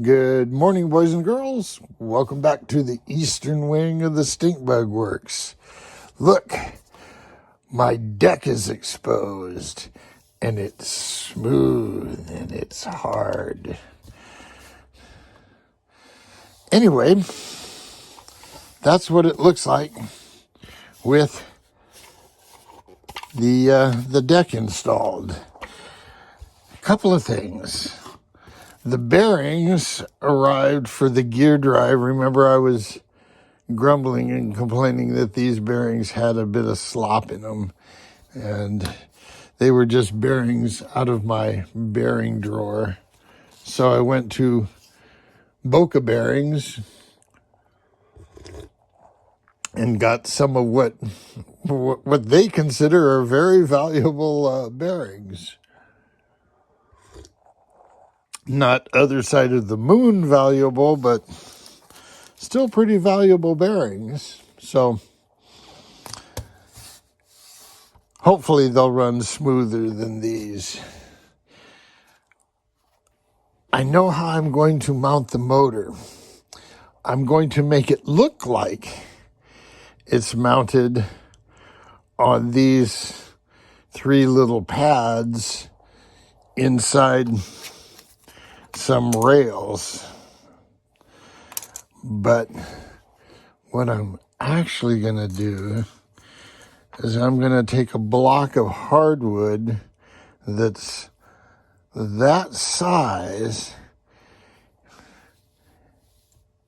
Good morning, boys and girls. Welcome back to the eastern wing of the Stinkbug Works. Look, my deck is exposed, and it's smooth, and it's hard. Anyway, that's what it looks like with the deck installed. A couple of things. The bearings arrived for the gear drive. Remember, I was grumbling and complaining that these bearings had a bit of slop in them, and they were just bearings out of my bearing drawer. So I went to Boca Bearings and got some of what they consider are very valuable bearings. Not other side of the moon valuable, but still pretty valuable bearings. So hopefully they'll run smoother than these. I know how I'm going to mount the motor. I'm going to make it look like it's mounted on these three little pads inside some rails. But what I'm actually going to do is I'm going to take a block of hardwood that's that size,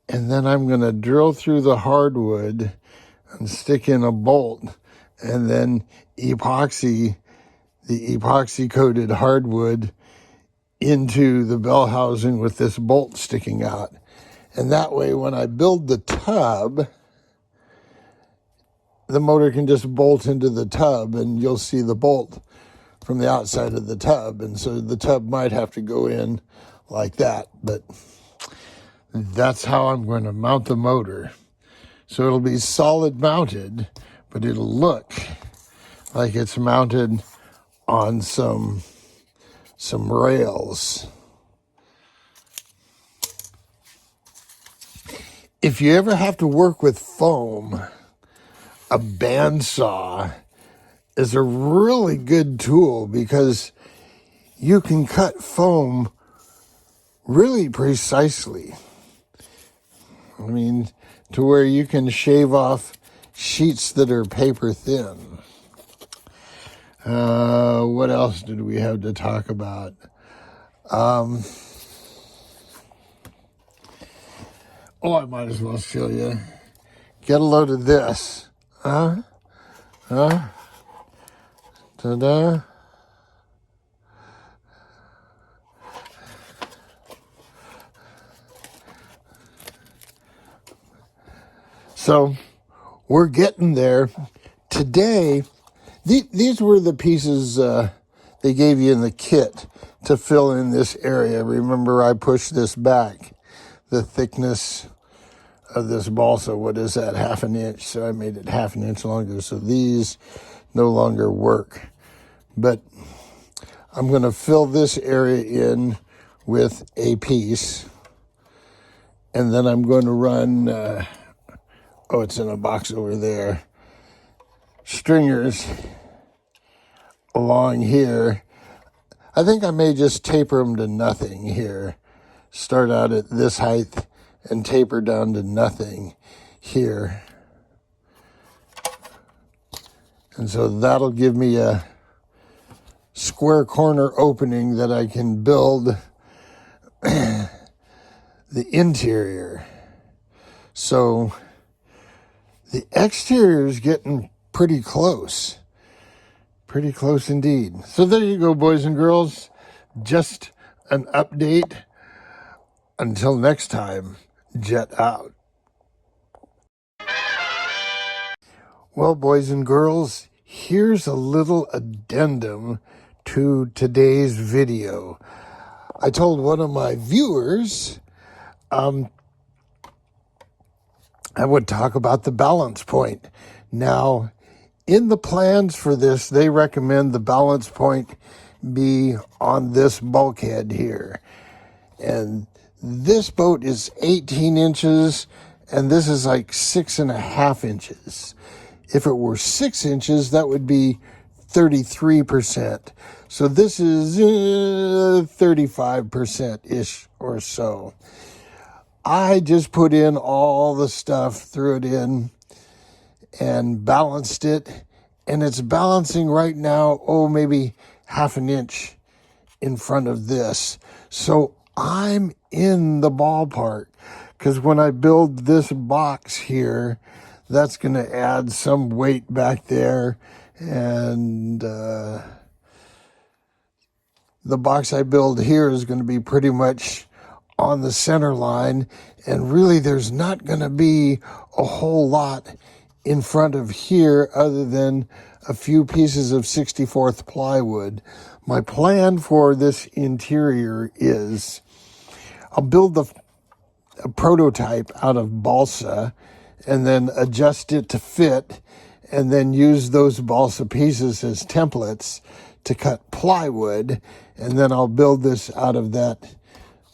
and then I'm going to drill through the hardwood and stick in a bolt, and then epoxy the epoxy coated hardwood into the bell housing with this bolt sticking out. And that way, when I build the tub, the motor can just bolt into the tub, and you'll see the bolt from the outside of the tub. And so the tub might have to go in like that, but that's how I'm going to mount the motor. So it'll be solid mounted, but it'll look like it's mounted on some rails. If you ever have to work with foam, a bandsaw is a really good tool because you can cut foam really precisely. I mean, to where you can shave off sheets that are paper thin. What else did we have to talk about? I might as well show you. Get a load of this. Ta-da. So we're getting there. Today, these were the pieces they gave you in the kit to fill in this area. Remember, I pushed this back. The thickness of this balsa, what is that, 1/2 inch? So I made it 1/2 inch longer. So these no longer work. But I'm going to fill this area in with a piece. And then I'm going to run, it's in a box over there, stringers along here. I think I may just taper them to nothing here. Start out at this height and taper down to nothing here. And so that'll give me a square corner opening that I can build the interior. So the exterior is getting pretty close. Pretty close indeed. So there you go, boys and girls. Just an update. Until next time, jet out. Well, boys and girls, here's a little addendum to today's video. I told one of my viewers I would talk about the balance point. Now, in the plans for this, they recommend the balance point be on this bulkhead here. And This boat is 18 inches, and this is like 6.5 inches. If it were 6 inches, that would be 33%. So this is 35%-ish or so. I just put in all the stuff, threw it in, and balanced it. And it's balancing right now, maybe half an inch in front of this. So I'm in the ballpark, because when I build this box here, that's going to add some weight back there. And the box I build here is going to be pretty much on the center line. And really, there's not going to be a whole lot in front of here other than a few pieces of 64th plywood. My plan for this interior is I'll build a prototype out of balsa and then adjust it to fit, and then use those balsa pieces as templates to cut plywood. And then I'll build this out of that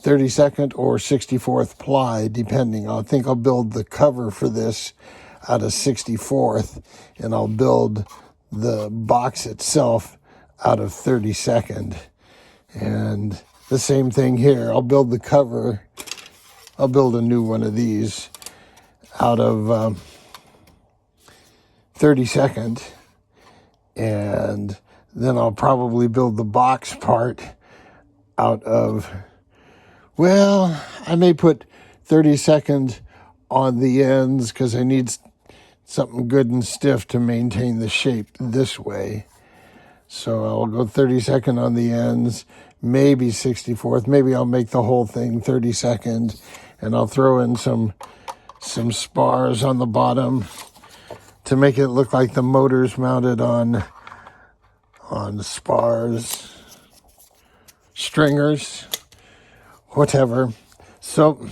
32nd or 64th ply, depending. I think I'll build the cover for this out of 64th, and I'll build the box itself out of 32nd. And the same thing here. I'll build the cover. I'll build a new one of these out of 32nd. And then I'll probably build the box part out of, well, I may put 32nd on the ends because I need something good and stiff to maintain the shape this way. So I'll go 32nd on the ends, maybe 64th. Maybe I'll make the whole thing 32nd, and I'll throw in some spars on the bottom to make it look like the motor's mounted on spars, stringers, whatever. So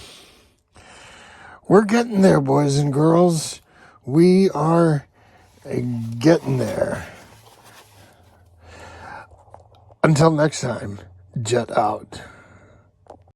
we're getting there, boys and girls. We are getting there. Until next time, jet out.